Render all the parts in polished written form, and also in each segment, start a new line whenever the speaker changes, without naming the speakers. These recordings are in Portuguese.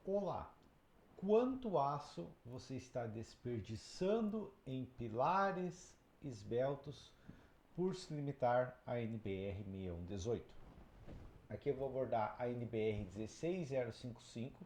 Olá! Quanto aço você está desperdiçando em pilares esbeltos por se limitar à NBR 6118? Aqui eu vou abordar a NBR 16055,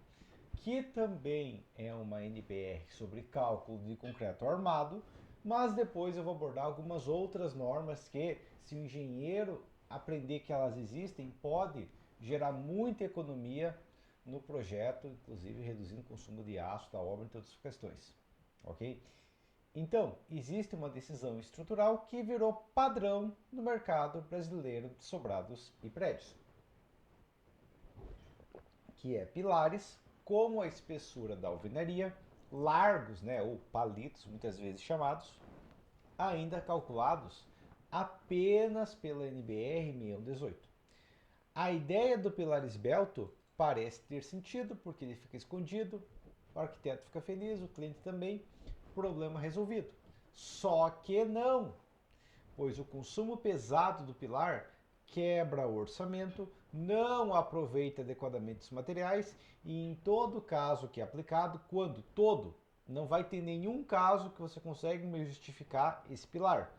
que também é uma NBR sobre cálculo de concreto armado, mas depois eu vou abordar algumas outras normas que, se o engenheiro aprender que elas existem, pode gerar muita economia no projeto, inclusive reduzindo o consumo de aço da obra, entre outras questões. Ok? Então, existe uma decisão estrutural que virou padrão no mercado brasileiro de sobrados e prédios, que é pilares como a espessura da alvenaria, largos, né, ou palitos, muitas vezes chamados, ainda calculados apenas pela NBR 6118. A ideia do pilar esbelto parece ter sentido, porque ele fica escondido, o arquiteto fica feliz, o cliente também, problema resolvido. Só que não, pois o consumo pesado do pilar quebra o orçamento, não aproveita adequadamente os materiais e em todo caso que é aplicado, quando todo, não vai ter nenhum caso que você consegue me justificar esse pilar,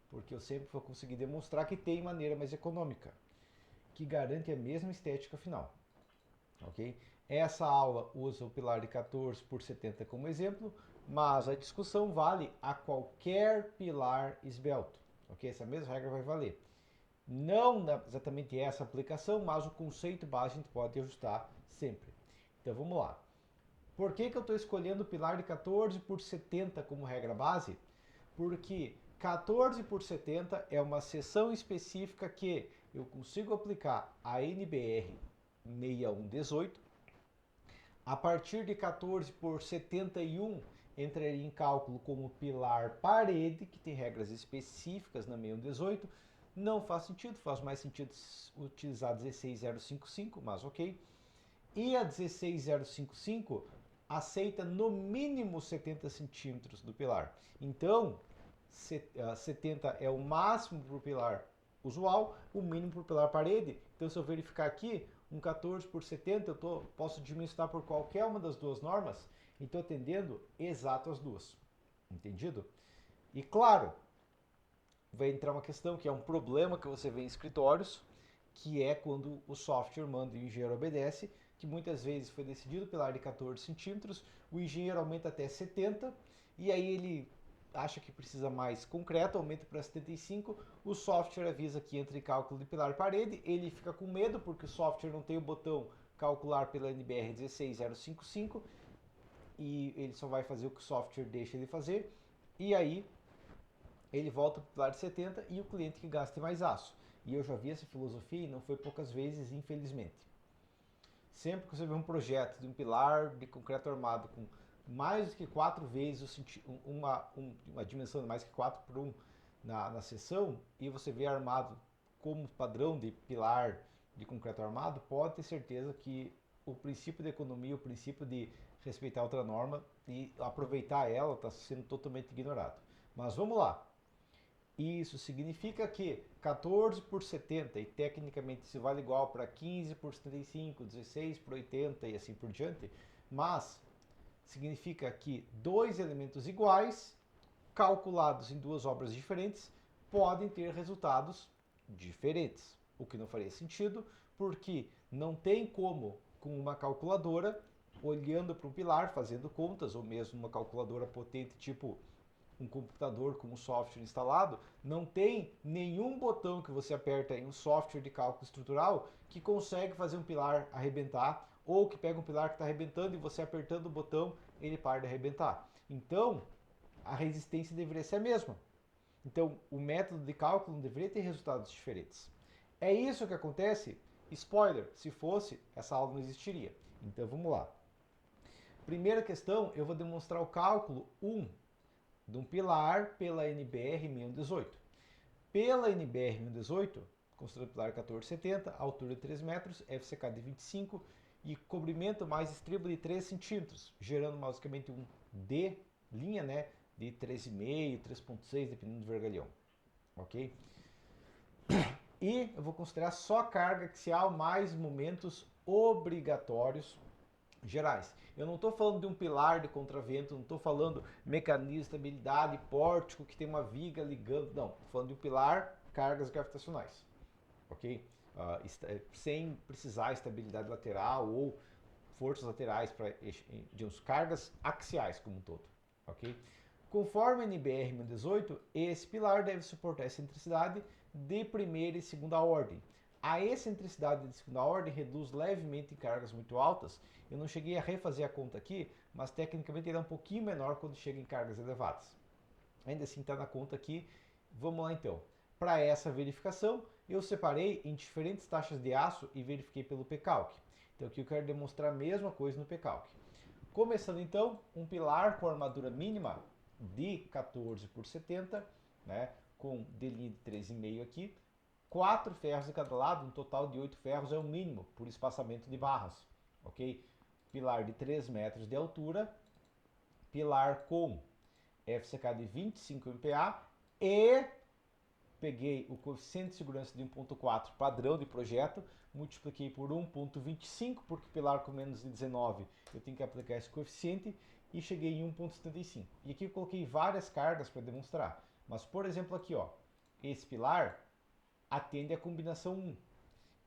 porque eu sempre vou conseguir demonstrar que tem maneira mais econômica, que garante a mesma estética final. Ok? Essa aula usa o pilar de 14 por 70 como exemplo, mas a discussão vale a qualquer pilar esbelto. Ok? Essa mesma regra vai valer. Não exatamente essa aplicação, mas o conceito base a gente pode ajustar sempre. Então vamos lá. Por que eu estou escolhendo o pilar de 14 por 70 como regra base? Porque 14 por 70 é uma seção específica que eu consigo aplicar a NBR 6118. A partir de 14 por 71 entraria em cálculo como pilar parede, que tem regras específicas na 6118. Não faz sentido, faz mais sentido utilizar 16055, mas ok. E a 16055 aceita no mínimo 70 centímetros do pilar. Então, 70 é o máximo para o pilar usual, o mínimo para o pilar parede. Então, se eu verificar aqui, um 14 por 70, posso dimensionar por qualquer uma das duas normas e estou atendendo exato as duas. Entendido? E claro, vai entrar uma questão que é um problema que você vê em escritórios, que é quando o software manda e o engenheiro obedece, que muitas vezes foi decidido pela área de 14 centímetros, o engenheiro aumenta até 70, e aí ele acha que precisa mais concreto, aumenta para 75, o software avisa que entra em cálculo de pilar parede, ele fica com medo porque o software não tem o botão calcular pela NBR 16055, e ele só vai fazer o que o software deixa ele fazer, e aí ele volta para o pilar de 70 e o cliente que gaste mais aço. E eu já vi essa filosofia e não foi poucas vezes, infelizmente. Sempre que você vê um projeto de um pilar de concreto armado com mais do que 4 vezes uma dimensão de mais que 4 por 1 na seção e você vê armado como padrão de pilar de concreto armado, pode ter certeza que o princípio de economia, o princípio de respeitar outra norma e aproveitar ela está sendo totalmente ignorado. Mas vamos lá. Isso significa que 14 por 70, e tecnicamente isso vale igual para 15 por 75, 16 por 80 e assim por diante, mas significa que dois elementos iguais, calculados em duas obras diferentes, podem ter resultados diferentes. O que não faria sentido, porque não tem como, com uma calculadora, olhando para um pilar, fazendo contas, ou mesmo uma calculadora potente tipo um computador com um software instalado, não tem nenhum botão que você aperta em um software de cálculo estrutural que consegue fazer um pilar arrebentar, ou que pega um pilar que está arrebentando e você apertando o botão, ele para de arrebentar. Então, a resistência deveria ser a mesma. Então, o método de cálculo não deveria ter resultados diferentes. É isso que acontece? Spoiler, se fosse, essa aula não existiria. Então, vamos lá. Primeira questão, eu vou demonstrar o cálculo 1 de um pilar pela NBR 1118. Pela NBR 1118, considerando o pilar 1470, altura de 3 metros, FCK de 25 e cobrimento mais estribo de 3 centímetros, gerando basicamente um D linha, né, de 3,5, 3,6, dependendo do vergalhão. Ok? E eu vou considerar só carga axial mais momentos obrigatórios gerais. Eu não estou falando de um pilar de contravento, não estou falando mecanismo de estabilidade, pórtico que tem uma viga ligando, não. Estou falando de um pilar, cargas gravitacionais, ok? Sem precisar estabilidade lateral ou forças laterais de uns cargas axiais como um todo, ok? Conforme a NBR 1018, esse pilar deve suportar excentricidade de primeira e segunda ordem. A excentricidade de segunda ordem reduz levemente em cargas muito altas. Eu não cheguei a refazer a conta aqui, mas tecnicamente ele é um pouquinho menor quando chega em cargas elevadas. Ainda assim está na conta aqui. Vamos lá então. Para essa verificação, eu separei em diferentes taxas de aço e verifiquei pelo pCalc. Então aqui eu quero demonstrar a mesma coisa no pCalc. Começando então, um pilar com armadura mínima de 14 por 70, né, com delinha de 13,5 aqui, 4 ferros de cada lado, um total de 8 ferros é o mínimo por espaçamento de barras, ok? Pilar de 3 metros de altura, pilar com FCK de 25 MPa e peguei o coeficiente de segurança de 1.4 padrão de projeto, multipliquei por 1.25, porque pilar com menos de 19 eu tenho que aplicar esse coeficiente, e cheguei em 1.75. E aqui eu coloquei várias cargas para demonstrar. Mas, por exemplo, aqui, ó, esse pilar atende a combinação 1.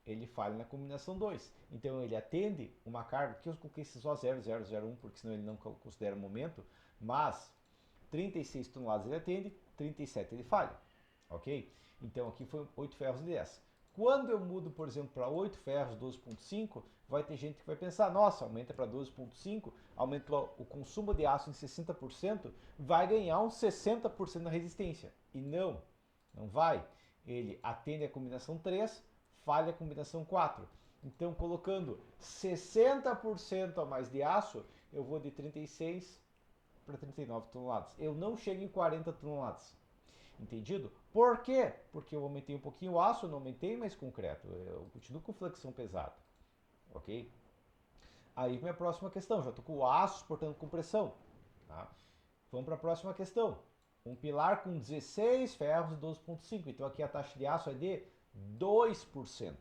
Ele falha na combinação 2. Então ele atende uma carga, que eu coloquei só 0,001, porque senão ele não considera momento, mas 36 toneladas ele atende, 37 ele falha, ok? Então aqui foi 8 ferros e 10. Quando eu mudo, por exemplo, para 8 ferros 12,5, vai ter gente que vai pensar, nossa, aumenta para 12,5, aumentou o consumo de aço em 60%, vai ganhar uns 60% na resistência. E não, não vai. Ele atende a combinação 3, falha a combinação 4. Então, colocando 60% a mais de aço, eu vou de 36 para 39 toneladas. Eu não chego em 40 toneladas. Entendido? Por quê? Porque eu aumentei um pouquinho o aço, não aumentei mais concreto. Eu continuo com flexão pesada. Ok? Aí minha próxima questão. Já estou com o aço suportando compressão. Tá? Vamos para a próxima questão. Um pilar com 16 ferros e 12,5. Então aqui a taxa de aço é de 2%.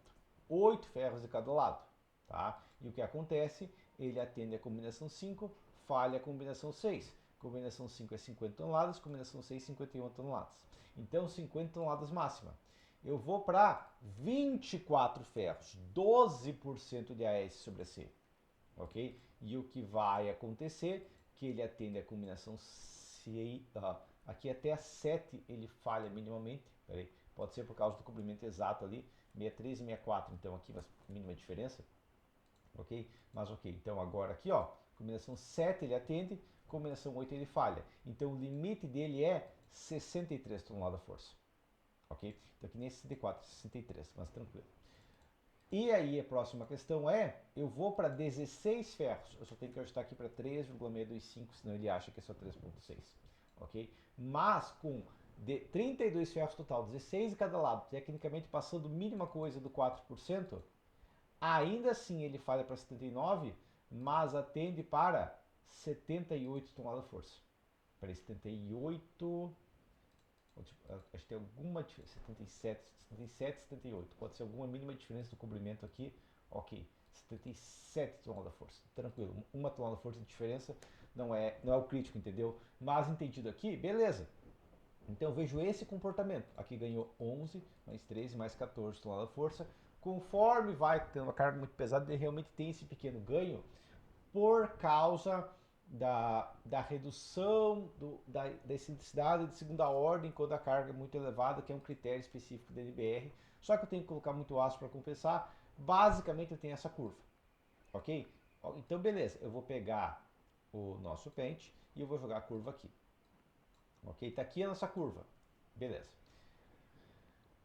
8 ferros de cada lado. Tá? E o que acontece? Ele atende a combinação 5, falha a combinação 6. Combinação 5 é 50 toneladas, combinação 6 51 toneladas. Então 50 toneladas máxima. Eu vou para 24 ferros, 12% de AS sobre AC, ok? E o que vai acontecer, que ele atende a combinação 6, aqui até a 7 ele falha minimamente, peraí, pode ser por causa do comprimento exato ali, 63 e 64, então aqui a mínima diferença, ok? Mas ok, então agora aqui ó, combinação 7 ele atende, combinação 8 ele falha. Então o limite dele é 63 toneladas-força. Ok? Então aqui nem 64, 63, mas tranquilo. E aí a próxima questão é, eu vou para 16 ferros, eu só tenho que ajustar aqui para 3,625, senão ele acha que é só 3,6. Ok? Mas com 32 ferros total, 16 de cada lado, tecnicamente passando mínima coisa do 4%, ainda assim ele falha para 79, mas atende para 78 toneladas-força. Para 78, acho que tem alguma diferença, 77, 78, pode ser alguma mínima diferença do comprimento aqui, ok, 77 toneladas-força, tranquilo, uma tonelada-força de diferença não é o crítico, entendeu? Mas entendido aqui, beleza. Então eu vejo esse comportamento, aqui ganhou 11, mais 13, mais 14 toneladas-força, conforme vai tendo uma carga muito pesada, ele realmente tem esse pequeno ganho por causa da redução da excentricidade de segunda ordem quando a carga é muito elevada, que é um critério específico da NBR. Só que eu tenho que colocar muito aço para compensar. Basicamente eu tenho essa curva, ok? Então beleza, eu vou pegar o nosso pente e eu vou jogar a curva aqui. Ok? Está aqui a nossa curva. Beleza.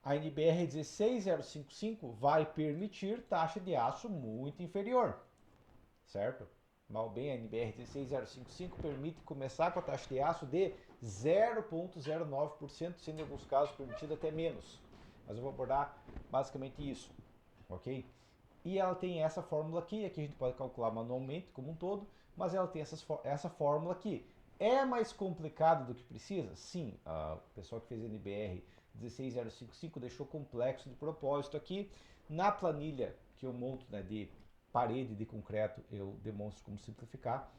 A NBR 16055 vai permitir taxa de aço muito inferior, certo? Mal bem, a NBR 16055 permite começar com a taxa de aço de 0,09%, sendo em alguns casos permitido até menos. Mas eu vou abordar basicamente isso, ok? E ela tem essa fórmula aqui a gente pode calcular manualmente como um todo, mas ela tem essa fórmula aqui. É mais complicado do que precisa? Sim, o pessoal que fez NBR 16055 deixou complexo de propósito aqui. Na planilha que eu monto, né, de parede de concreto eu demonstro como simplificar.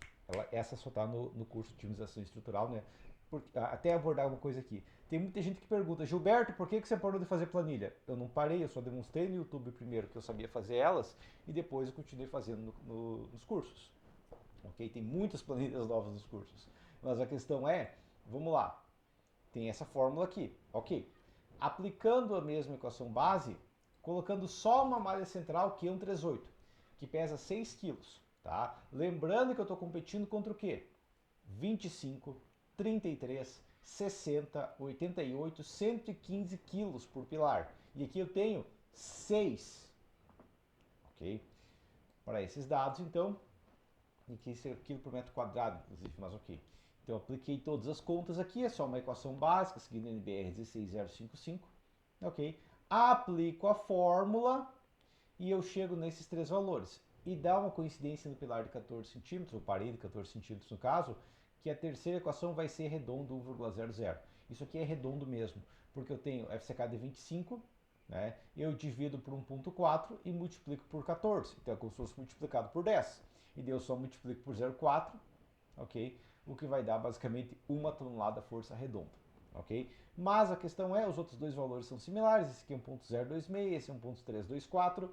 Essa só está no curso de otimização estrutural, né? Até abordar uma coisa aqui. Tem muita gente que pergunta, Gilberto, por que você parou de fazer planilha? Eu não parei, eu só demonstrei no YouTube primeiro que eu sabia fazer elas e depois eu continuei fazendo nos cursos. Ok? Tem muitas planilhas novas nos cursos. Mas a questão é, vamos lá, tem essa fórmula aqui, ok? Aplicando a mesma equação base, colocando só uma malha central, que é 138, que pesa 6 quilos, tá? Lembrando que eu estou competindo contra o quê? 25, 33, 60, 88, 115 quilos por pilar. E aqui eu tenho 6, ok? Para esses dados, então, e que isso é quilo por metro quadrado, inclusive, mas ok. Então, eu apliquei todas as contas aqui, é só uma equação básica, seguindo NBR 16055, ok? Aplico a fórmula e eu chego nesses três valores. E dá uma coincidência no pilar de 14 centímetros, ou parede de 14 centímetros no caso, que a terceira equação vai ser redondo 1,00. Isso aqui é redondo mesmo, porque eu tenho FCK de 25, né? Eu divido por 1,4 e multiplico por 14. Então é como se fosse multiplicado por 10. E daí eu só multiplico por 0,4, ok? O que vai dar basicamente 1 tonelada força redonda, ok? Mas a questão é, os outros dois valores são similares, esse aqui é 1.026, esse é 1.324.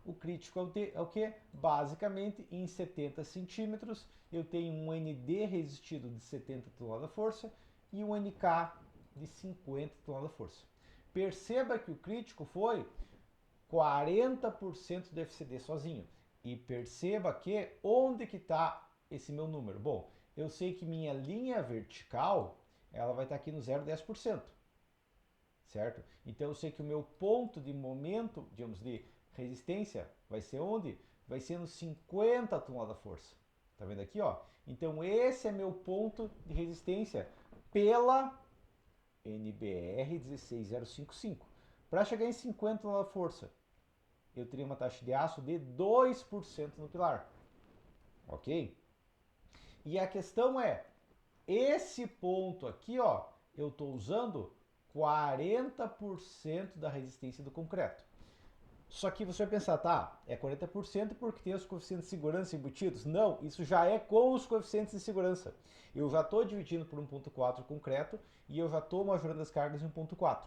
O crítico é o que? Basicamente, em 70 centímetros, eu tenho um ND resistido de 70 toneladas-força e um NK de 50 toneladas-força. Perceba que o crítico foi 40% do FCD sozinho. E perceba que onde que está esse meu número? Bom, eu sei que minha linha vertical ela vai estar aqui no 0,10%, certo? Então eu sei que o meu ponto de momento, digamos, de resistência vai ser onde? Vai ser no 50 toneladas-força. Tá vendo aqui, ó? Então esse é meu ponto de resistência pela NBR 16055. Para chegar em 50 toneladas-força, eu teria uma taxa de aço de 2% no pilar. Ok? E a questão é, esse ponto aqui, ó, eu estou usando 40% da resistência do concreto. Só que você vai pensar, tá, é 40% porque tem os coeficientes de segurança embutidos? Não, isso já é com os coeficientes de segurança. Eu já estou dividindo por 1.4 concreto e eu já estou majorando as cargas em 1.4.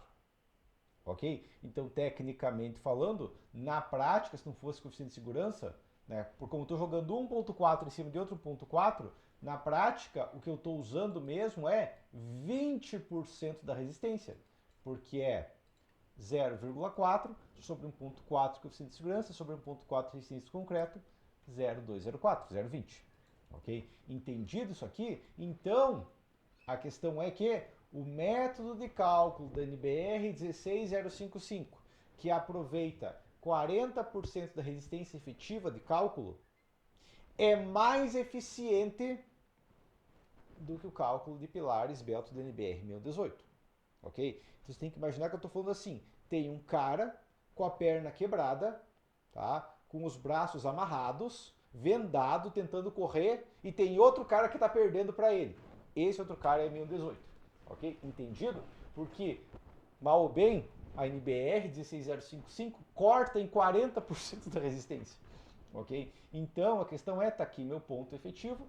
Ok? Então, tecnicamente falando, na prática, se não fosse coeficiente de segurança, né, por como estou jogando 1.4 em cima de outro 1.4, na prática, o que eu estou usando mesmo é 20% da resistência, porque é 0,4 sobre 1.4 coeficiente de segurança sobre 1.4 resistência de concreto, 0,204, 0,20. Ok? Entendido isso aqui? Então, a questão é que o método de cálculo da NBR 16055, que aproveita 40% da resistência efetiva de cálculo, é mais eficiente do que o cálculo de pilar esbelto da NBR 1018. Ok? Então você tem que imaginar que eu estou falando assim: tem um cara com a perna quebrada, tá? Com os braços amarrados, vendado, tentando correr, e tem outro cara que está perdendo para ele. Esse outro cara é 1018. Ok? Entendido? Porque, mal ou bem, a NBR 16055 corta em 40% da resistência. Ok? Então a questão é, tá aqui meu ponto efetivo,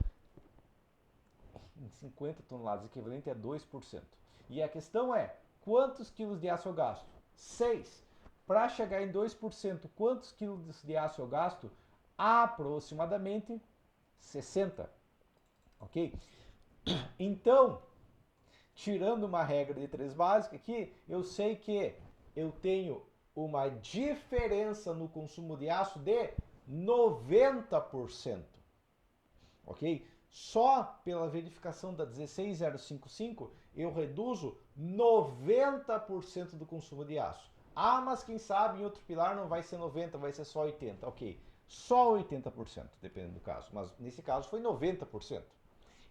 em 50 toneladas, equivalente a 2%. E a questão é, quantos quilos de aço eu gasto? 6. Para chegar em 2%, quantos quilos de aço eu gasto? Aproximadamente 60. Ok? Então, tirando uma regra de 3 básica aqui, eu sei que eu tenho uma diferença no consumo de aço de 90%. Ok? Só pela verificação da 16055 eu reduzo 90% do consumo de aço. Ah, mas quem sabe em outro pilar não vai ser 90, vai ser só 80. Ok, só 80%, dependendo do caso. Mas nesse caso foi 90%.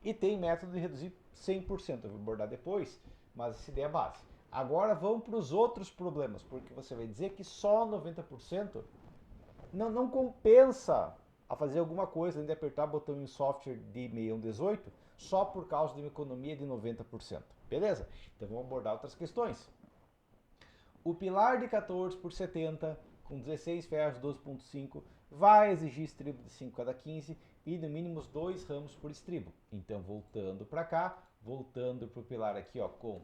E tem método de reduzir 100%, eu vou abordar depois, mas essa ideia é a base. Agora vamos para os outros problemas, porque você vai dizer que só 90% não compensa a fazer alguma coisa, além de apertar o botão em software de 6118, só por causa de uma economia de 90%. Beleza? Então vamos abordar outras questões. O pilar de 14 por 70, com 16 ferros 12.5, vai exigir estribo de 5 cada 15 e no mínimo 2 ramos por estribo. Então, voltando para cá, voltando para o pilar aqui, ó, com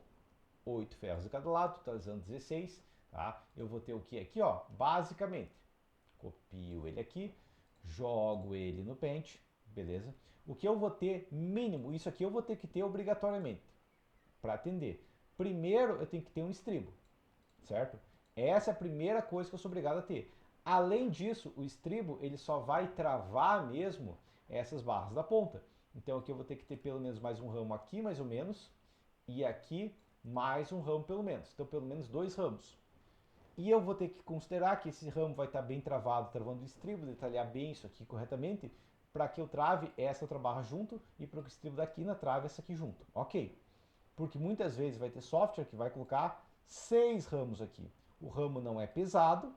8 ferros de cada lado, totalizando 16, tá? Eu vou ter o que aqui, ó? Basicamente, copio ele aqui, jogo ele no pente, beleza? O que eu vou ter mínimo, isso aqui eu vou ter que ter obrigatoriamente para atender. Primeiro, eu tenho que ter um estribo, certo? Essa é a primeira coisa que eu sou obrigado a ter. Além disso, o estribo ele só vai travar mesmo essas barras da ponta. Então aqui eu vou ter que ter pelo menos mais um ramo aqui, mais ou menos, e aqui mais um ramo pelo menos. Então pelo menos 2 ramos. E eu vou ter que considerar que esse ramo vai estar bem travado, travando o estribo, detalhar bem isso aqui corretamente, para que eu trave essa outra barra junto e para que o estribo da quina trave essa aqui junto. Ok. Porque muitas vezes vai ter software que vai colocar 6 ramos aqui. O ramo não é pesado,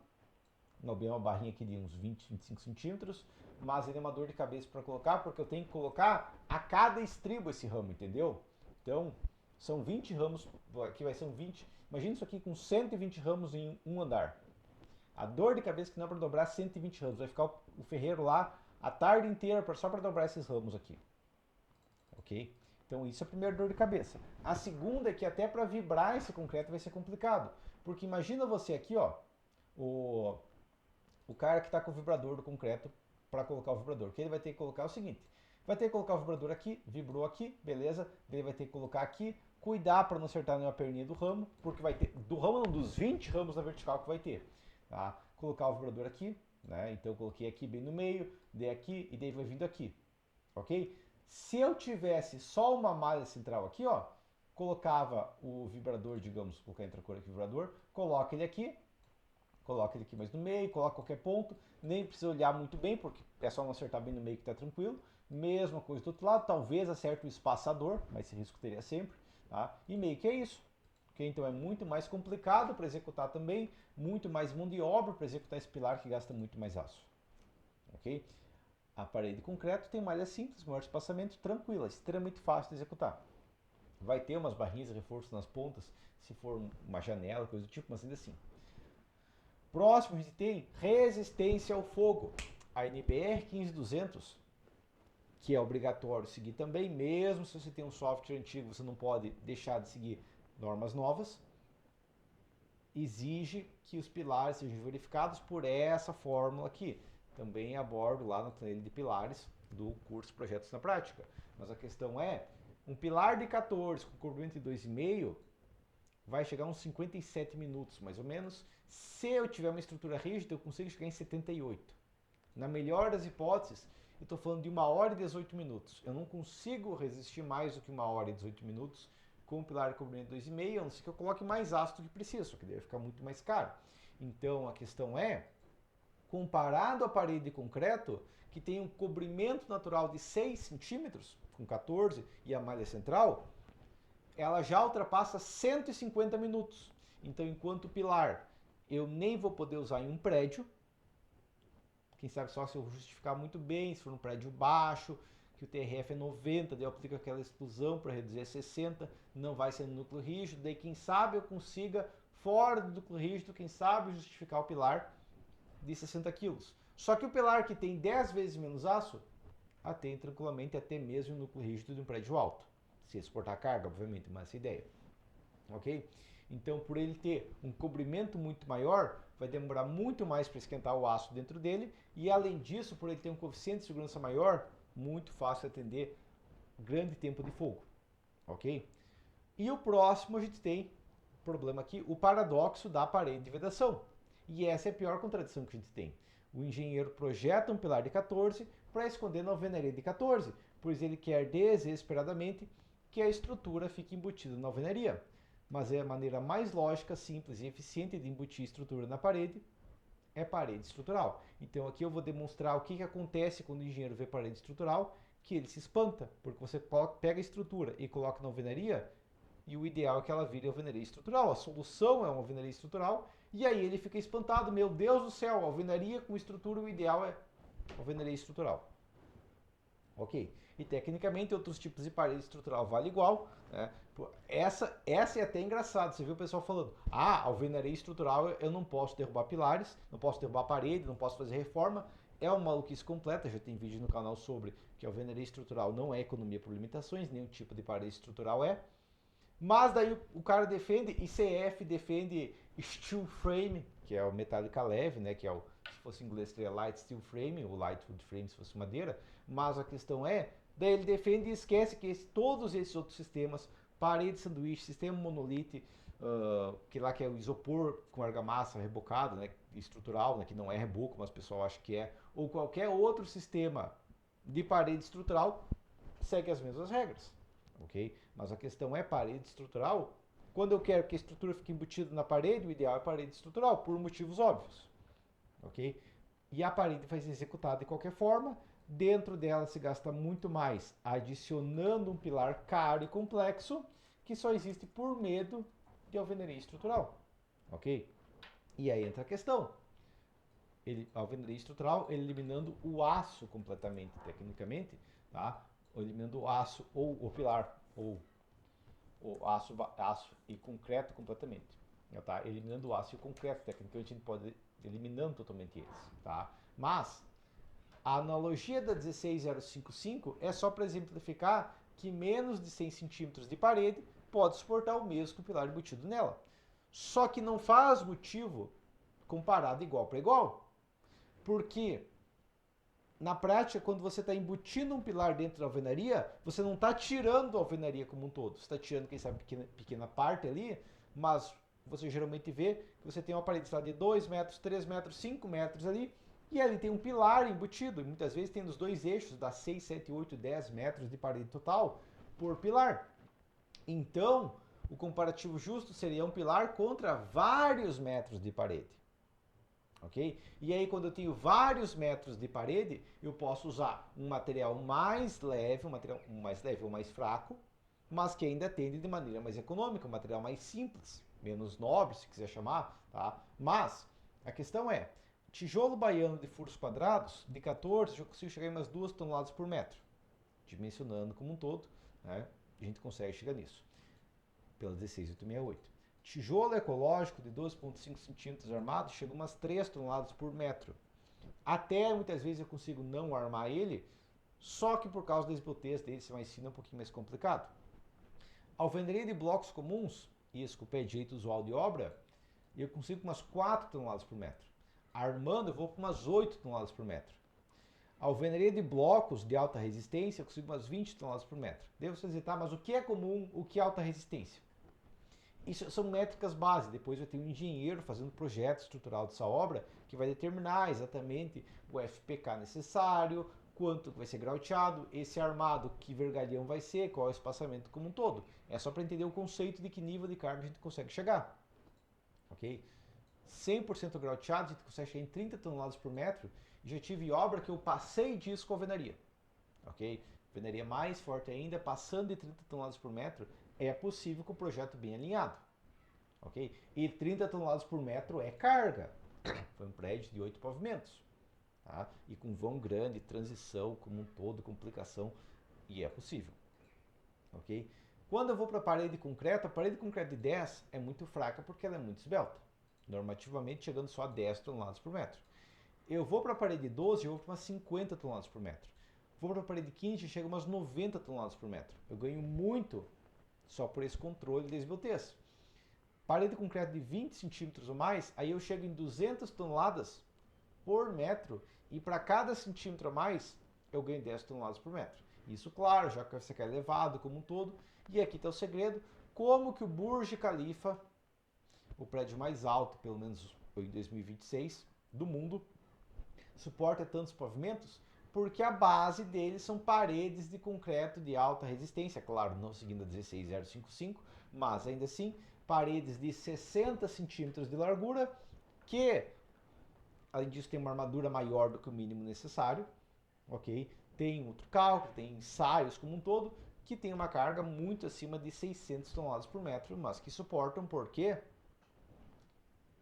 não é uma barrinha aqui de uns 20, 25 centímetros, mas ele é uma dor de cabeça para colocar, porque eu tenho que colocar a cada estribo esse ramo, entendeu? Então, são 20 ramos, aqui vai ser um 20, imagina isso aqui com 120 ramos em um andar. A dor de cabeça que não é para dobrar 120 ramos, vai ficar o ferreiro lá a tarde inteira só para dobrar esses ramos aqui. Ok? Então isso é a primeira dor de cabeça. A segunda é que até para vibrar esse concreto vai ser complicado. Porque imagina você aqui, ó, o cara que está com o vibrador do concreto para colocar o vibrador. O que ele vai ter que colocar é o seguinte. Vai ter que colocar o vibrador aqui, vibrou aqui, beleza. Ele vai ter que colocar aqui, cuidar para não acertar nenhuma perninha do ramo, porque vai ter, do ramo não, dos 20 ramos na vertical que vai ter. Tá? Colocar o vibrador aqui, né? Então eu coloquei aqui bem no meio, dei aqui e daí vai vindo aqui. Ok? Se eu tivesse só uma malha central aqui, ó, colocava o vibrador, digamos, vou colocar entre a cor aqui o vibrador, coloca ele aqui mais no meio, coloca qualquer ponto, nem precisa olhar muito bem, porque é só não acertar bem no meio que tá tranquilo. Mesma coisa do outro lado, talvez acerte o espaçador, mas esse risco teria sempre, tá? E meio que é isso. Okay? Então é muito mais complicado para executar também, muito mais mão de obra para executar esse pilar que gasta muito mais aço. Ok? A parede de concreto tem malha simples, maior espaçamento, tranquila, extremamente fácil de executar. Vai ter umas barrinhas de reforço nas pontas, se for uma janela, coisa do tipo, mas ainda assim. Próximo a gente tem resistência ao fogo, a NBR 15200, que é obrigatório seguir também, mesmo se você tem um software antigo, você não pode deixar de seguir normas novas. Exige que os pilares sejam verificados por essa fórmula aqui. Também abordo lá na trilha de pilares do curso Projetos na Prática. Mas a questão é, um pilar de 14 com comprimento de 2,5 vai chegar a uns 57 minutos, mais ou menos. Se eu tiver uma estrutura rígida, eu consigo chegar em 78. Na melhor das hipóteses, eu estou falando de 1 hora e 18 minutos. Eu não consigo resistir mais do que 1 hora e 18 minutos com um pilar de comprimento de 2,5, a não ser que eu coloque mais aço do que preciso, que deve ficar muito mais caro. Então a questão é, comparado à parede de concreto, que tem um cobrimento natural de 6 centímetros, com 14, e a malha central, ela já ultrapassa 150 minutos. Então, enquanto pilar, eu nem vou poder usar em um prédio, quem sabe só se eu justificar muito bem, se for um prédio baixo, que o TRF é 90, daí eu aplico aquela exclusão para reduzir a 60, não vai ser no núcleo rígido, daí quem sabe eu consiga, fora do núcleo rígido, quem sabe justificar o pilar de 60 kg. Só que o pilar que tem 10 vezes menos aço, atende tranquilamente até mesmo o núcleo rígido de um prédio alto. Se exportar carga, obviamente, mas essa é a ideia. Ok? Então, por ele ter um cobrimento muito maior, vai demorar muito mais para esquentar o aço dentro dele, e além disso, por ele ter um coeficiente de segurança maior, muito fácil atender grande tempo de fogo. Ok? E o próximo a gente tem problema aqui, o paradoxo da parede de vedação. E essa é a pior contradição que a gente tem. O engenheiro projeta um pilar de 14 para esconder na alvenaria de 14, pois ele quer desesperadamente que a estrutura fique embutida na alvenaria. Mas é a maneira mais lógica, simples e eficiente de embutir estrutura na parede é parede estrutural. Então aqui eu vou demonstrar o que acontece quando o engenheiro vê parede estrutural, que ele se espanta, porque você pega a estrutura e coloca na alvenaria, e o ideal é que ela vire alvenaria estrutural. A solução é uma alvenaria estrutural, e aí ele fica espantado, meu Deus do céu, alvenaria com estrutura, o ideal é alvenaria estrutural. Ok? E tecnicamente outros tipos de parede estrutural vale igual, né? Essa é até engraçado, você viu o pessoal falando, alvenaria estrutural eu não posso derrubar pilares, não posso derrubar parede, não posso fazer reforma, é uma maluquice completa, já tem vídeo no canal sobre que a alvenaria estrutural não é economia por limitações, nenhum tipo de parede estrutural é. Mas daí o cara defende, ICF defende steel frame, que é o metálica leve, né, que é o, se fosse em inglês seria light steel frame, ou light wood frame se fosse madeira, mas a questão é, daí ele defende e esquece que todos esses outros sistemas, parede sanduíche, sistema monolite, que lá que é o isopor com argamassa rebocado, né, estrutural, né, que não é reboco, mas o pessoal acha que é, ou qualquer outro sistema de parede estrutural, segue as mesmas regras. Ok? Mas a questão é parede estrutural. Quando eu quero que a estrutura fique embutida na parede, o ideal é parede estrutural, por motivos óbvios. Ok? E a parede vai ser executada de qualquer forma. Dentro dela se gasta muito mais adicionando um pilar caro e complexo que só existe por medo de alvenaria estrutural. Ok? E aí entra a questão. A alvenaria estrutural eliminando o aço completamente, tecnicamente, tá? Eliminando o aço ou o pilar, ou o aço e concreto completamente. Tá? Eliminando o aço e o concreto, tecnicamente a gente pode eliminando totalmente eles. Tá? Mas a analogia da 16055 é só para exemplificar que menos de 100 centímetros de parede pode suportar o mesmo que o pilar embutido nela. Só que não faz motivo comparado igual para igual. Porque na prática, quando você está embutindo um pilar dentro da alvenaria, você não está tirando a alvenaria como um todo. Você está tirando, quem sabe, pequena parte ali, mas você geralmente vê que você tem uma parede de 2 metros, 3 metros, 5 metros ali, e ali tem um pilar embutido. E muitas vezes tem nos dois eixos, dá 6, 7, 8, 10 metros de parede total por pilar. Então, o comparativo justo seria um pilar contra vários metros de parede. Ok? E aí, quando eu tenho vários metros de parede, eu posso usar um material mais leve, um material mais leve ou mais fraco, mas que ainda atende de maneira mais econômica, um material mais simples, menos nobre, se quiser chamar, tá? Mas a questão é, tijolo baiano de furos quadrados, de 14, eu consigo chegar em umas 2 toneladas por metro. Dimensionando como um todo, né? A gente consegue chegar nisso, pela 16868. Tijolo ecológico de 12,5 centímetros armado chega a umas 3 toneladas por metro. Até muitas vezes eu consigo não armar ele, só que por causa da esbeltez dele ser mais fino é um pouquinho mais complicado. Alvenaria de blocos comuns, isso com o pé direito usual de obra, eu consigo umas 4 toneladas por metro. Armando eu vou para umas 8 toneladas por metro. Alvenaria de blocos de alta resistência eu consigo umas 20 toneladas por metro. Devo você dizer, tá, mas o que é comum, o que é alta resistência? Isso são métricas base. Depois vai ter um engenheiro fazendo o projeto estrutural dessa obra que vai determinar exatamente o FPK necessário, quanto vai ser grauteado, esse armado, que vergalhão vai ser, qual é o espaçamento como um todo. É só para entender o conceito de que nível de carga a gente consegue chegar. Ok? 100% grauteado, a gente consegue chegar em 30 toneladas por metro. E já tive obra que eu passei disso com a alvenaria. Ok? Alvenaria mais forte ainda, passando de 30 toneladas por metro, é possível com o projeto bem alinhado. Ok? E 30 toneladas por metro é carga. Foi um prédio de 8 pavimentos. Tá? E com vão grande, transição como um todo, complicação, e é possível. Ok? Quando eu vou para a parede concreta, a parede concreta de 10 é muito fraca porque ela é muito esbelta. Normativamente chegando só a 10 toneladas por metro. Eu vou para a parede de 12, eu vou para umas 50 toneladas por metro. Vou para a parede de 15, chega a umas 90 toneladas por metro. Eu ganho muito só por esse controle de esbeltez. Parede concreta de 20 centímetros ou mais, aí eu chego em 200 toneladas por metro e para cada centímetro a mais eu ganho 10 toneladas por metro. Isso, claro, já que você quer elevado como um todo. E aqui está o segredo, como que o Burj Khalifa, o prédio mais alto, pelo menos em 2026, do mundo, suporta tantos pavimentos? Porque a base deles são paredes de concreto de alta resistência, claro, não seguindo a 16055, mas ainda assim, paredes de 60 centímetros de largura, que, além disso, tem uma armadura maior do que o mínimo necessário, ok? Tem outro cálculo, tem ensaios como um todo, que tem uma carga muito acima de 600 toneladas por metro, mas que suportam, por quê?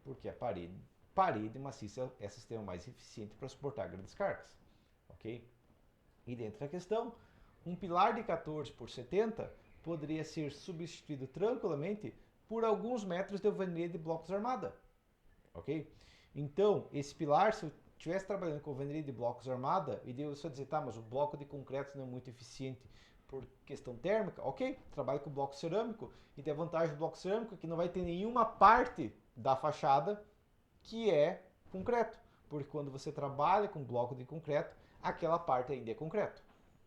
Porque a parede maciça é o sistema mais eficiente para suportar grandes cargas. Ok? E dentro da questão, um pilar de 14 por 70 poderia ser substituído tranquilamente por alguns metros de alvenaria de blocos armada. Ok? Então, esse pilar, se eu estivesse trabalhando com alvenaria de blocos armada, e daí você dizer, tá, mas o bloco de concreto não é muito eficiente por questão térmica, ok, trabalha com bloco cerâmico, e tem a vantagem do bloco cerâmico que não vai ter nenhuma parte da fachada que é concreto, porque quando você trabalha com bloco de concreto, aquela parte ainda é concreto,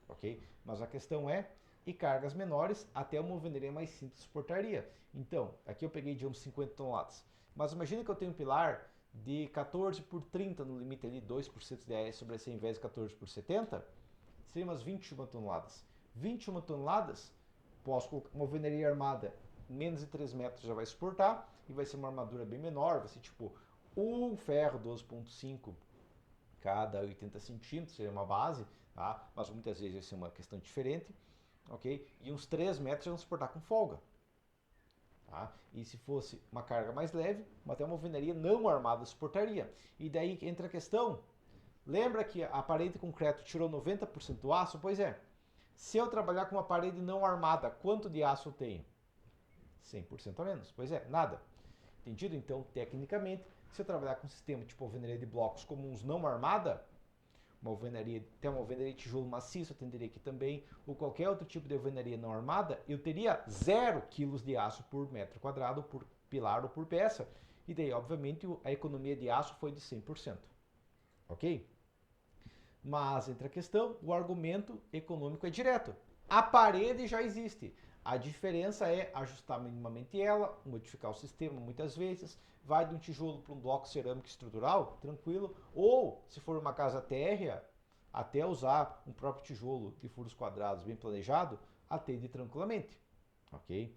ok? Mas a questão é, e cargas menores, até uma alvenaria mais simples suportaria. Então, aqui eu peguei de uns 50 toneladas, mas imagina que eu tenho um pilar de 14 por 30 no limite ali, 2% de AS sobre esse ao invés de 14 por 70, seria umas 21 toneladas. 21 toneladas, posso colocar uma alvenaria armada menos de 3 metros já vai suportar, e vai ser uma armadura bem menor, vai ser tipo um ferro 12.5 cada 80 centímetros, seria uma base, tá? Mas muitas vezes vai ser uma questão diferente, ok? E uns 3 metros vão suportar com folga. Tá? E se fosse uma carga mais leve, até uma alvenaria não armada suportaria. E daí entra a questão, lembra que a parede de concreto tirou 90% do aço? Pois é. Se eu trabalhar com uma parede não armada, quanto de aço eu tenho? 100% a menos. Pois é, nada. Entendido? Então, tecnicamente, se eu trabalhar com um sistema tipo alvenaria de blocos comuns não armada, uma alvenaria de tijolo maciço, eu tenderia aqui também, ou qualquer outro tipo de alvenaria não armada, eu teria 0 kg de aço por metro quadrado, por pilar ou por peça. E daí, obviamente, a economia de aço foi de 100%. Ok? Mas, entre a questão, o argumento econômico é direto. A parede já existe. A diferença é ajustar minimamente ela, modificar o sistema muitas vezes, vai de um tijolo para um bloco cerâmico estrutural, tranquilo, ou se for uma casa térrea, até usar um próprio tijolo de furos quadrados bem planejado, atende tranquilamente, ok?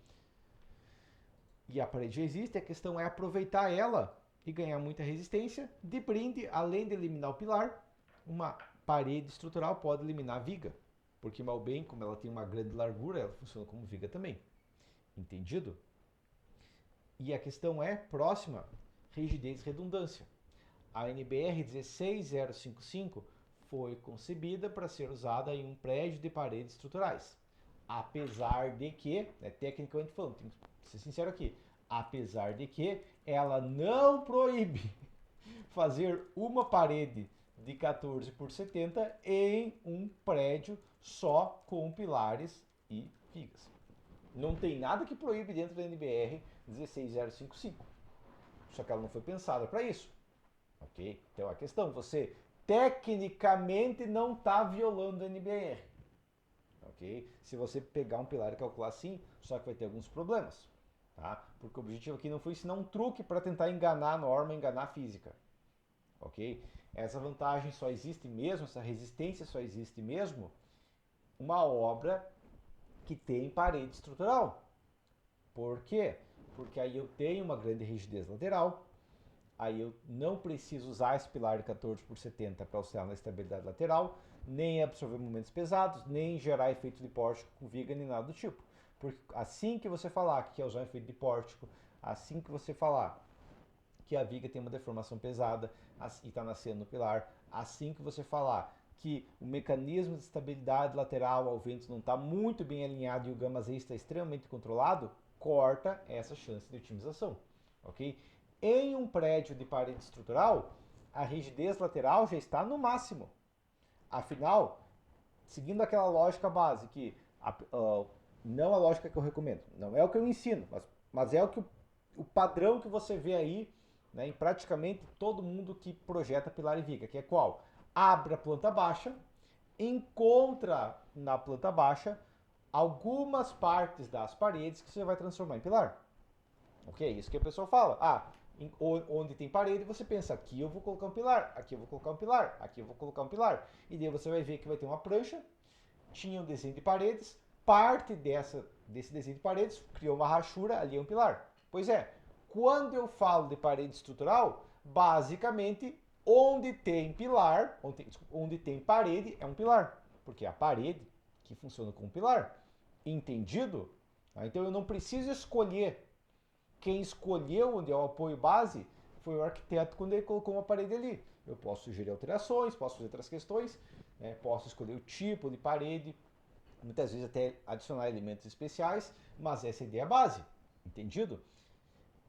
E a parede já existe, a questão é aproveitar ela e ganhar muita resistência. De brinde, além de eliminar o pilar, uma parede estrutural pode eliminar a viga, porque mal bem, como ela tem uma grande largura, ela funciona como viga também. Entendido? E a questão é, próxima, rigidez e redundância. A NBR 16055 foi concebida para ser usada em um prédio de paredes estruturais. Apesar de que, tecnicamente falando, tem que ser sincero aqui, apesar de que ela não proíbe fazer uma parede de 14 por 70 em um prédio só com pilares e vigas. Não tem nada que proíbe dentro da NBR 16055. Só que ela não foi pensada para isso. Ok? Então a questão, você tecnicamente não está violando a NBR. Ok? Se você pegar um pilar e calcular assim, só que vai ter alguns problemas. Tá? Porque o objetivo aqui não foi ensinar um truque para tentar enganar a norma, enganar a física. Ok? Essa vantagem só existe mesmo, essa resistência só existe mesmo, uma obra que tem parede estrutural. Por quê? Porque aí eu tenho uma grande rigidez lateral, aí eu não preciso usar esse pilar de 14 por 70 para auxiliar na estabilidade lateral, nem absorver momentos pesados, nem gerar efeito de pórtico com viga, nem nada do tipo. Porque assim que você falar que quer usar um efeito de pórtico, assim que você falar que a viga tem uma deformação pesada e está nascendo no pilar, assim que você falar que o mecanismo de estabilidade lateral ao vento não está muito bem alinhado e o gama Z está extremamente controlado, corta essa chance de otimização, ok? Em um prédio de parede estrutural, a rigidez lateral já está no máximo. Afinal, seguindo aquela lógica base, que não a lógica que eu recomendo, não é o que eu ensino, mas é o padrão que você vê aí, né, em praticamente todo mundo que projeta pilar e viga, que é qual? Abre a planta baixa, encontra na planta baixa algumas partes das paredes que você vai transformar em pilar. Ok? Isso que a pessoa fala. Onde tem parede, você pensa, aqui eu vou colocar um pilar, aqui eu vou colocar um pilar, aqui eu vou colocar um pilar. E daí você vai ver que vai ter uma prancha, tinha um desenho de paredes, parte desse desenho de paredes criou uma rachura, ali é um pilar. Pois é, quando eu falo de parede estrutural, basicamente, onde tem pilar, onde tem parede, é um pilar. Porque é a parede que funciona como pilar. Entendido? Então eu não preciso escolher. Quem escolheu onde é o apoio base foi o arquiteto quando ele colocou uma parede ali. Eu posso sugerir alterações, posso fazer outras questões, posso escolher o tipo de parede, muitas vezes até adicionar elementos especiais, mas essa é a ideia base. Entendido?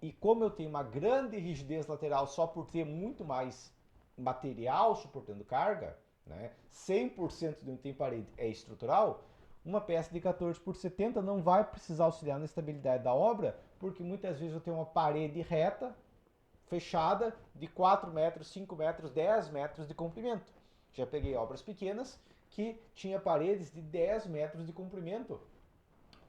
E como eu tenho uma grande rigidez lateral só por ter muito mais material suportando carga, né, 100% de onde tem parede é estrutural, uma peça de 14 por 70 não vai precisar auxiliar na estabilidade da obra, porque muitas vezes eu tenho uma parede reta, fechada, de 4 metros, 5 metros, 10 metros de comprimento. Já peguei obras pequenas que tinha paredes de 10 metros de comprimento,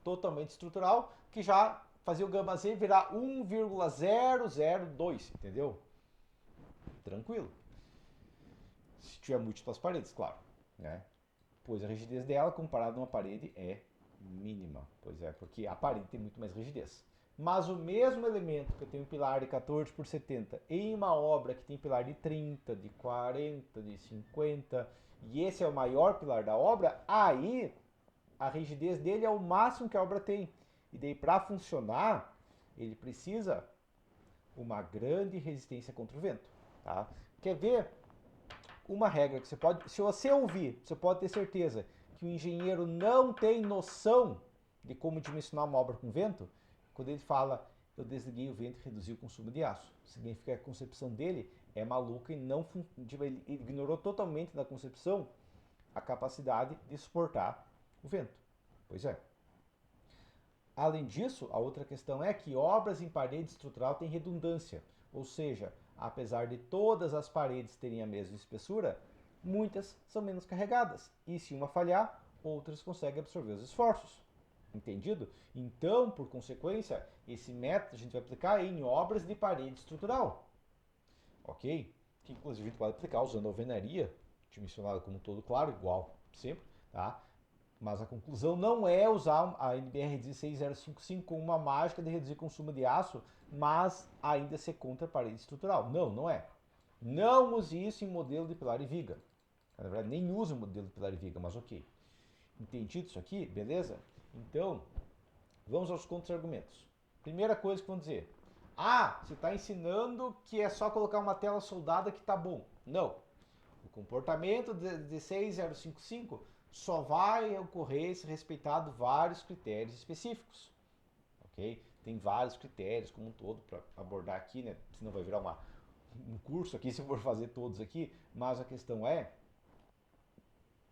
totalmente estrutural, que já fazia o gama Z virar 1,002, entendeu? Tranquilo. Se tiver múltiplas paredes, claro, né? Pois a rigidez dela, comparada a uma parede, é mínima. Pois é, porque a parede tem muito mais rigidez. Mas o mesmo elemento que eu tenho um pilar de 14 por 70 em uma obra que tem pilar de 30, de 40, de 50, e esse é o maior pilar da obra, aí a rigidez dele é o máximo que a obra tem. E daí, para funcionar, ele precisa uma grande resistência contra o vento. Tá? Quer ver uma regra que você pode, se você ouvir, você pode ter certeza que o engenheiro não tem noção de como dimensionar uma obra com vento, quando ele fala, eu desliguei o vento e reduzi o consumo de aço. Significa que a concepção dele é maluca e não ele ignorou totalmente na concepção a capacidade de suportar o vento. Pois é. Além disso, a outra questão é que obras em parede estrutural têm redundância, ou seja, apesar de todas as paredes terem a mesma espessura, muitas são menos carregadas, e se uma falhar, outras conseguem absorver os esforços. Entendido? Então, por consequência, esse método a gente vai aplicar em obras de parede estrutural. Ok? Que inclusive a gente pode aplicar usando a alvenaria, dimensionada como um todo, claro, igual sempre, tá? Mas a conclusão não é usar a NBR 16055 como uma mágica de reduzir consumo de aço, mas ainda ser contra a parede estrutural. Não, não é. Não use isso em modelo de pilar e viga. Na verdade, nem use o modelo de pilar e viga, mas ok. Entendido isso aqui? Beleza? Então, vamos aos contra-argumentos. Primeira coisa que vão dizer. Ah, você está ensinando que é só colocar uma tela soldada que tá bom. Não. O comportamento de 16055 só vai ocorrer se respeitado vários critérios específicos. Ok? Tem vários critérios como um todo para abordar aqui, né? Senão vai virar um curso aqui se eu for fazer todos aqui, mas a questão é,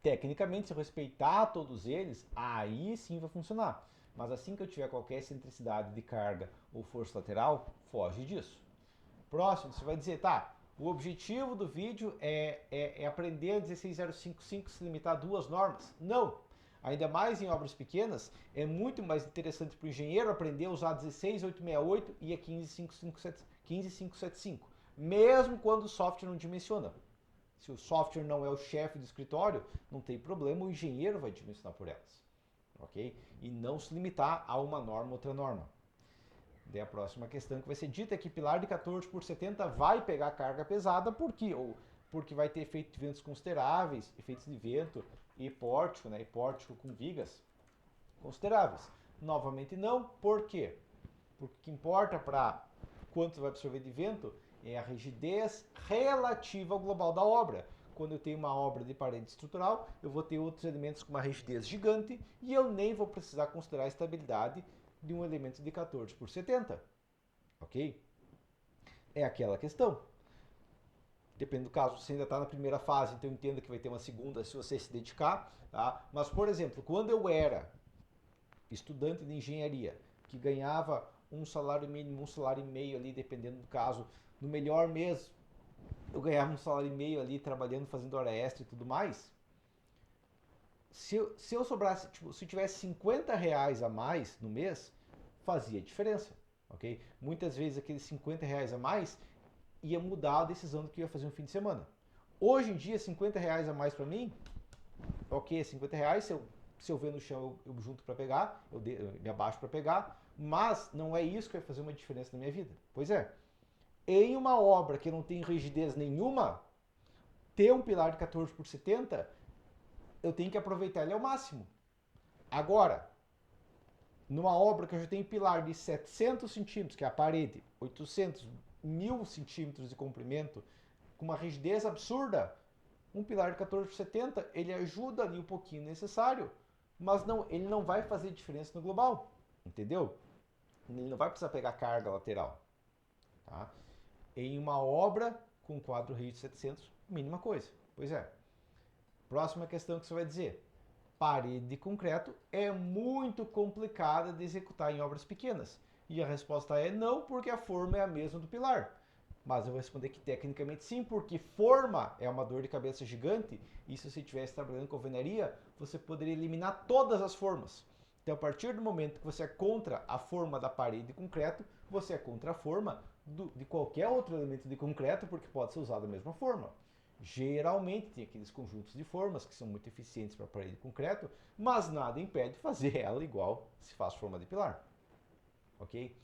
tecnicamente, se eu respeitar todos eles, aí sim vai funcionar. Mas assim que eu tiver qualquer excentricidade de carga ou força lateral, foge disso. Próximo, você vai dizer, tá, o objetivo do vídeo é aprender a 16055 se limitar a duas normas? Não! Ainda mais em obras pequenas, é muito mais interessante para o engenheiro aprender a usar a 16868 e a 15575, mesmo quando o software não dimensiona. Se o software não é o chefe do escritório, não tem problema, o engenheiro vai dimensionar por elas. Ok? E não se limitar a uma norma ou outra norma. Daí a próxima questão que vai ser dita é que pilar de 14 por 70 vai pegar carga pesada, por quê? Porque vai ter efeito de ventos consideráveis, efeitos de vento e pórtico, né? E pórtico com vigas consideráveis. Novamente não, por quê? Porque o que importa para quanto vai absorver de vento é a rigidez relativa ao global da obra. Quando eu tenho uma obra de parede estrutural, eu vou ter outros elementos com uma rigidez gigante e eu nem vou precisar considerar a estabilidade de um elemento de 14 por 70. Ok? É aquela questão. Depende do caso, você ainda está na primeira fase, então entenda que vai ter uma segunda se você se dedicar. Tá? Mas, por exemplo, quando eu era estudante de engenharia, que ganhava um salário mínimo, um salário e meio ali, dependendo do caso, no melhor mês, eu ganhava um salário e meio ali, trabalhando, fazendo hora extra e tudo mais. Se eu sobrasse, tipo, se eu tivesse 50 reais a mais no mês, fazia diferença, ok? Muitas vezes aqueles 50 reais a mais ia mudar a decisão do que eu ia fazer no fim de semana. Hoje em dia, 50 reais a mais para mim, ok, 50 reais, se eu ver no chão, eu junto para pegar, eu me abaixo para pegar, mas não é isso que vai fazer uma diferença na minha vida. Pois é, em uma obra que não tem rigidez nenhuma, ter um pilar de 14 por 70, eu tenho que aproveitar ele ao máximo. Agora, numa obra que eu já tenho pilar de 700 centímetros, que é a parede, 800, 1000 centímetros de comprimento, com uma rigidez absurda, um pilar de 14 por 70, ele ajuda ali um pouquinho necessário, mas não, ele não vai fazer diferença no global, entendeu? Ele não vai precisar pegar carga lateral. Tá? Em uma obra com quadro rígido 700, Mínima coisa. Pois é. Próxima questão que você vai dizer. Parede de concreto é muito complicada de executar em obras pequenas. E a resposta é não, porque a forma é a mesma do pilar. Mas eu vou responder que tecnicamente sim, porque forma é uma dor de cabeça gigante. E se você estivesse trabalhando com alvenaria, você poderia eliminar todas as formas. Então, a partir do momento que você é contra a forma da parede de concreto, você é contra a forma de qualquer outro elemento de concreto, porque pode ser usado da mesma forma. Geralmente tem aqueles conjuntos de formas que são muito eficientes para a parede de concreto, mas nada impede de fazer ela igual se faz forma de pilar. Ok?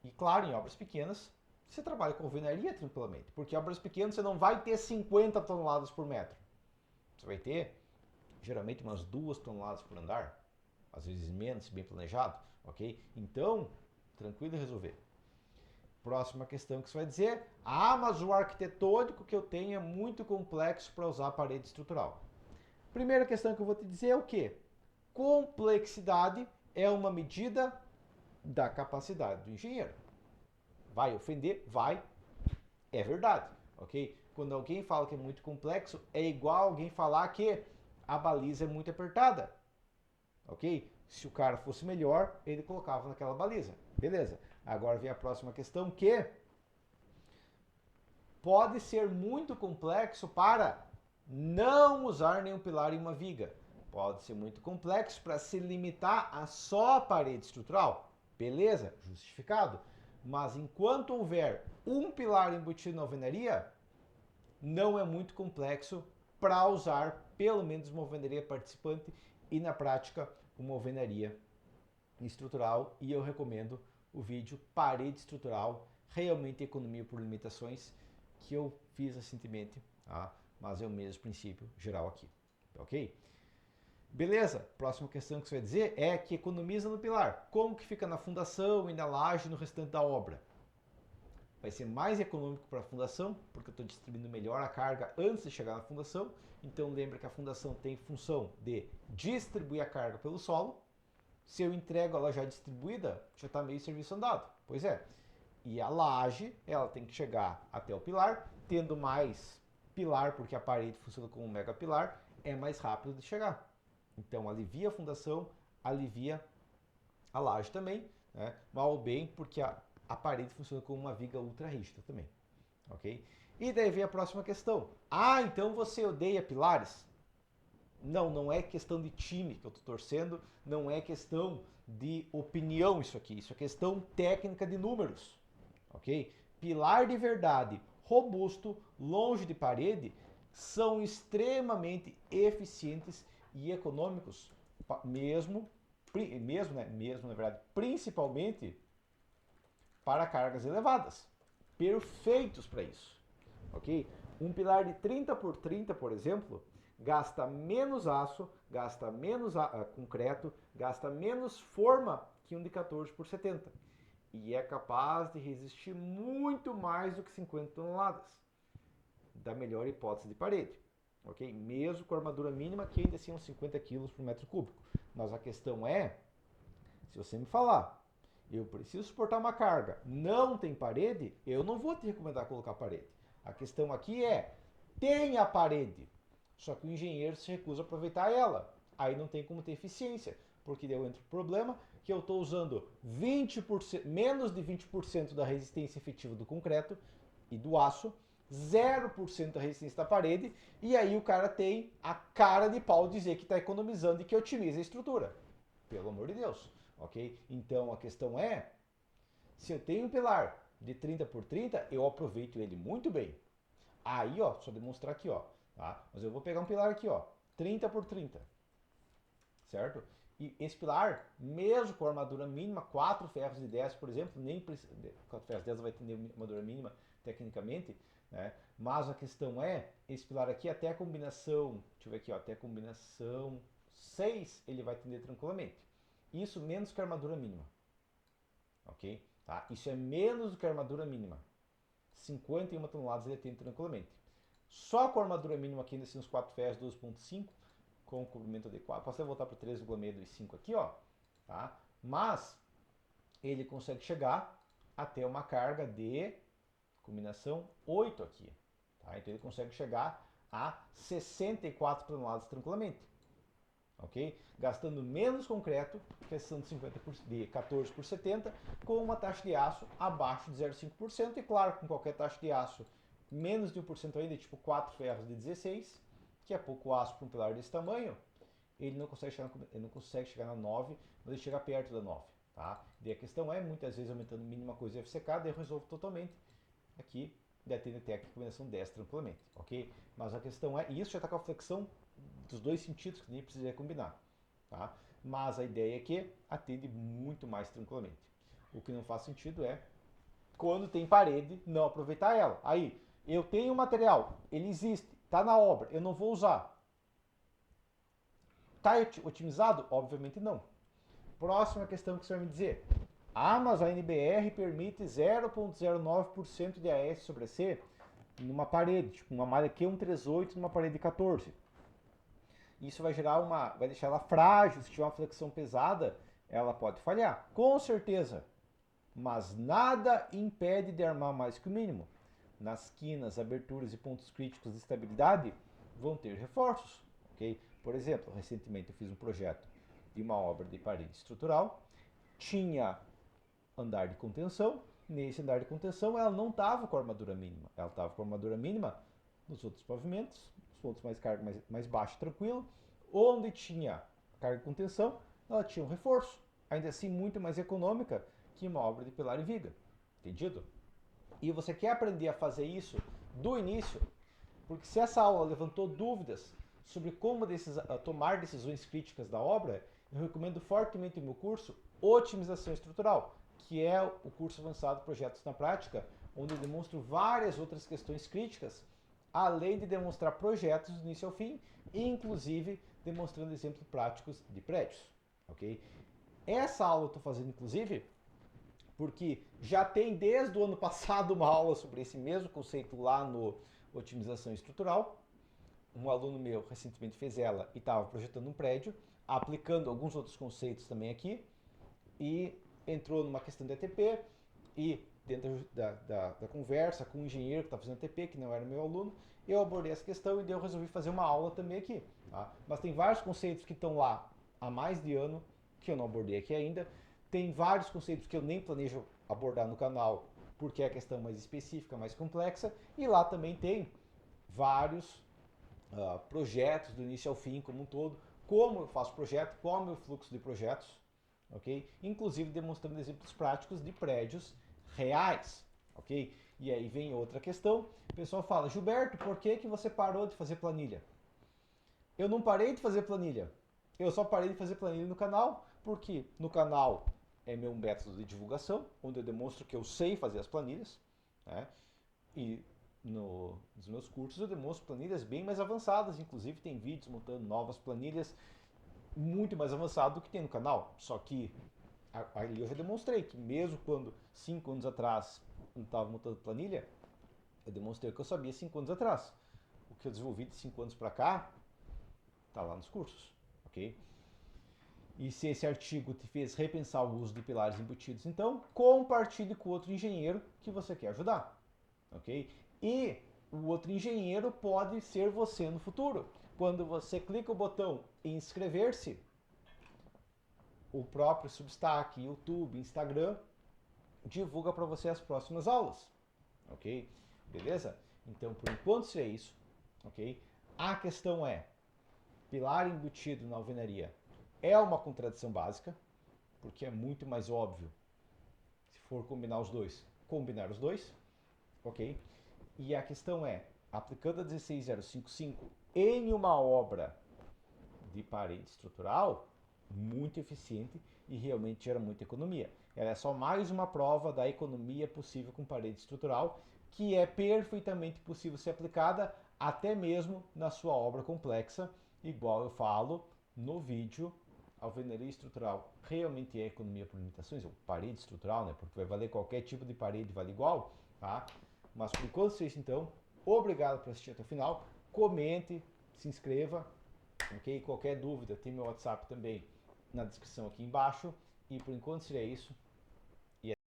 E claro, em obras pequenas, você trabalha com alvenaria tranquilamente, porque em obras pequenas você não vai ter 50 toneladas por metro. Você vai ter geralmente umas 2 toneladas por andar, às vezes menos, se bem planejado, ok? Então, tranquilo em resolver. Próxima questão que você vai dizer: ah, mas o arquitetônico que eu tenho é muito complexo para usar a parede estrutural. Primeira questão que eu vou te dizer é o quê? Complexidade é uma medida da capacidade do engenheiro. Vai ofender? Vai. É verdade, ok? Quando alguém fala que é muito complexo, é igual alguém falar que a baliza é muito apertada, ok? Se o cara fosse melhor, ele colocava naquela baliza. Beleza. Agora vem a próxima questão que pode ser muito complexo para não usar nenhum pilar em uma viga. Pode ser muito complexo para se limitar a só a parede estrutural. Beleza, justificado. Mas enquanto houver um pilar embutido na alvenaria, não é muito complexo para usar pelo menos uma alvenaria participante e na prática uma alvenaria estrutural. E eu recomendo o vídeo Parede Estrutural, realmente economia por limitações, que eu fiz recentemente, tá? Mas é o mesmo princípio geral aqui, ok? Beleza, próxima questão que você vai dizer é que economiza no pilar. Como que fica na fundação e na laje no restante da obra? Vai ser mais econômico para a fundação, porque eu estou distribuindo melhor a carga antes de chegar na fundação. Então lembra que a fundação tem função de distribuir a carga pelo solo. Se eu entrego ela já distribuída, já está meio serviço andado. Pois é. E a laje, ela tem que chegar até o pilar, tendo mais pilar, porque a parede funciona como um mega pilar, é mais rápido de chegar. Então alivia a fundação, alivia a laje também, né? Mal ou bem, porque a parede funciona como uma viga ultra rígida também, ok? E daí vem a próxima questão. Ah, então você odeia pilares? Não, não é questão de time que eu estou torcendo, não é questão de opinião isso é questão técnica de números, ok? Pilar de verdade, robusto, longe de parede, são extremamente eficientes e econômicos, mesmo na verdade, principalmente para cargas elevadas. Perfeitos para isso, ok? Um pilar de 30 por 30, por exemplo, gasta menos aço, gasta menos concreto, gasta menos forma que um de 14 por 70. E é capaz de resistir muito mais do que 50 toneladas, da melhor hipótese de parede, ok? Mesmo com a armadura mínima, que ainda assim são 50 kg por metro cúbico. Mas a questão é, se você me falar, eu preciso suportar uma carga, não tem parede, eu não vou te recomendar colocar parede. A questão aqui é, tem a parede, só que o engenheiro se recusa a aproveitar ela. Aí não tem como ter eficiência, porque deu entre o problema que eu estou usando 20%, menos de 20% da resistência efetiva do concreto e do aço, 0% da resistência da parede, e aí o cara tem a cara de pau dizer que está economizando e que otimiza a estrutura. Pelo amor de Deus, ok? Então a questão é, se eu tenho um pilar de 30 por 30, eu aproveito ele muito bem. Aí, ó, só demonstrar aqui, ó, tá? Mas eu vou pegar um pilar aqui, ó, 30 por 30, certo? E esse pilar, mesmo com a armadura mínima, 4 ferros de 10, por exemplo, nem precisa, 4 ferros de 10 vai ter armadura mínima tecnicamente, né? Mas a questão é, esse pilar aqui, até a combinação, deixa eu ver aqui, ó, até a combinação 6, ele vai atender tranquilamente. Isso menos que a armadura mínima, ok? Tá? Isso é menos do que a armadura mínima. 51 toneladas ele atende tranquilamente. Só com a armadura mínima aqui, assim, nos 4 ferros 12.5, com o cobrimento adequado. Posso até voltar para 3,6 e 5 aqui, ó. Tá? Mas ele consegue chegar até uma carga de combinação 8 aqui. Tá? Então ele consegue chegar a 64 toneladas tranquilamente. Ok? Gastando menos concreto, questão de 14 por 70, com uma taxa de aço abaixo de 0,5%, e claro, com qualquer taxa de aço menos de 1% ainda, tipo 4 ferros de 16, que é pouco aço para um pilar desse tamanho, ele não consegue chegar na 9, mas ele chega perto da 9. Tá? E a questão é, muitas vezes, aumentando mínima coisa FCK, daí eu resolvo totalmente. Aqui, da TNT aqui, combinação 10 tranquilamente, ok? Mas a questão é, e isso já está com a flexão dos dois sentidos, que nem precisaria combinar. Tá? Mas a ideia é que atende muito mais tranquilamente. O que não faz sentido é, quando tem parede, não aproveitar ela. Aí, eu tenho o material, ele existe, está na obra, eu não vou usar. Está otimizado? Obviamente não. Próxima questão que você vai me dizer. Ah, mas a NBR permite 0,09% de AS sobre C numa parede, tipo uma malha Q138 numa parede 14. Isso vai vai deixar ela frágil, se tiver uma flexão pesada, ela pode falhar, com certeza. Mas nada impede de armar mais que o mínimo. Nas quinas, aberturas e pontos críticos de estabilidade vão ter reforços, ok? Por exemplo, recentemente eu fiz um projeto de uma obra de parede estrutural, tinha andar de contenção, nesse andar de contenção ela não estava com a armadura mínima, ela estava com a armadura mínima nos outros pavimentos, os pontos mais carga mais baixo, tranquilo, onde tinha carga de contenção, ela tinha um reforço, ainda assim muito mais econômica que uma obra de pilar e viga, entendido? E você quer aprender a fazer isso do início, porque se essa aula levantou dúvidas sobre como tomar decisões críticas da obra, eu recomendo fortemente o meu curso Otimização Estrutural, que é o curso avançado Projetos na Prática, onde eu demonstro várias outras questões críticas, além de demonstrar projetos do início ao fim, inclusive demonstrando exemplos práticos de prédios. Ok? Essa aula eu estou fazendo, inclusive, porque já tem desde o ano passado uma aula sobre esse mesmo conceito lá no Otimização Estrutural. Um aluno meu recentemente fez ela e estava projetando um prédio, aplicando alguns outros conceitos também aqui, e entrou numa questão de ATP, e dentro da conversa com o engenheiro que está fazendo ATP, que não era meu aluno, eu abordei essa questão e eu resolvi fazer uma aula também aqui. Tá? Mas tem vários conceitos que estão lá há mais de ano, que eu não abordei aqui ainda. Tem vários conceitos que eu nem planejo abordar no canal, porque é a questão mais específica, mais complexa. E lá também tem vários projetos do início ao fim, como um todo, como eu faço projeto, qual é o meu fluxo de projetos, ok? Inclusive demonstrando exemplos práticos de prédios reais, ok? E aí vem outra questão, o pessoal fala, Gilberto, por que você parou de fazer planilha? Eu não parei de fazer planilha, eu só parei de fazer planilha no canal, porque no canal é meu método de divulgação, onde eu demonstro que eu sei fazer as planilhas, né? E nos meus cursos eu demonstro planilhas bem mais avançadas, inclusive tem vídeos montando novas planilhas muito mais avançado do que tem no canal. Só que ali eu já demonstrei que mesmo quando 5 anos atrás eu estava montando planilha, eu demonstrei que eu sabia 5 anos atrás. O que eu desenvolvi de 5 anos para cá está lá nos cursos, ok? E se esse artigo te fez repensar o uso de pilares embutidos, então compartilhe com outro engenheiro que você quer ajudar, ok? E o outro engenheiro pode ser você no futuro. Quando você clica o botão inscrever-se, o próprio Substack, YouTube, Instagram divulga para você as próximas aulas, ok? Beleza? Então, por enquanto, isso é isso, ok? A questão é, pilar embutido na alvenaria é uma contradição básica, porque é muito mais óbvio, se for combinar os dois, ok? E a questão é, aplicando a 16055 em uma obra de parede estrutural, muito eficiente e realmente gera muita economia. Ela é só mais uma prova da economia possível com parede estrutural, que é perfeitamente possível ser aplicada até mesmo na sua obra complexa, igual eu falo no vídeo. Alvenaria estrutural realmente é economia por limitações, ou parede estrutural, né? Porque vai valer qualquer tipo de parede, vale igual, tá? Mas por enquanto é isso, então. Obrigado por assistir até o final. Comente, se inscreva, ok? Qualquer dúvida, tem meu WhatsApp também na descrição aqui embaixo. E por enquanto seria isso.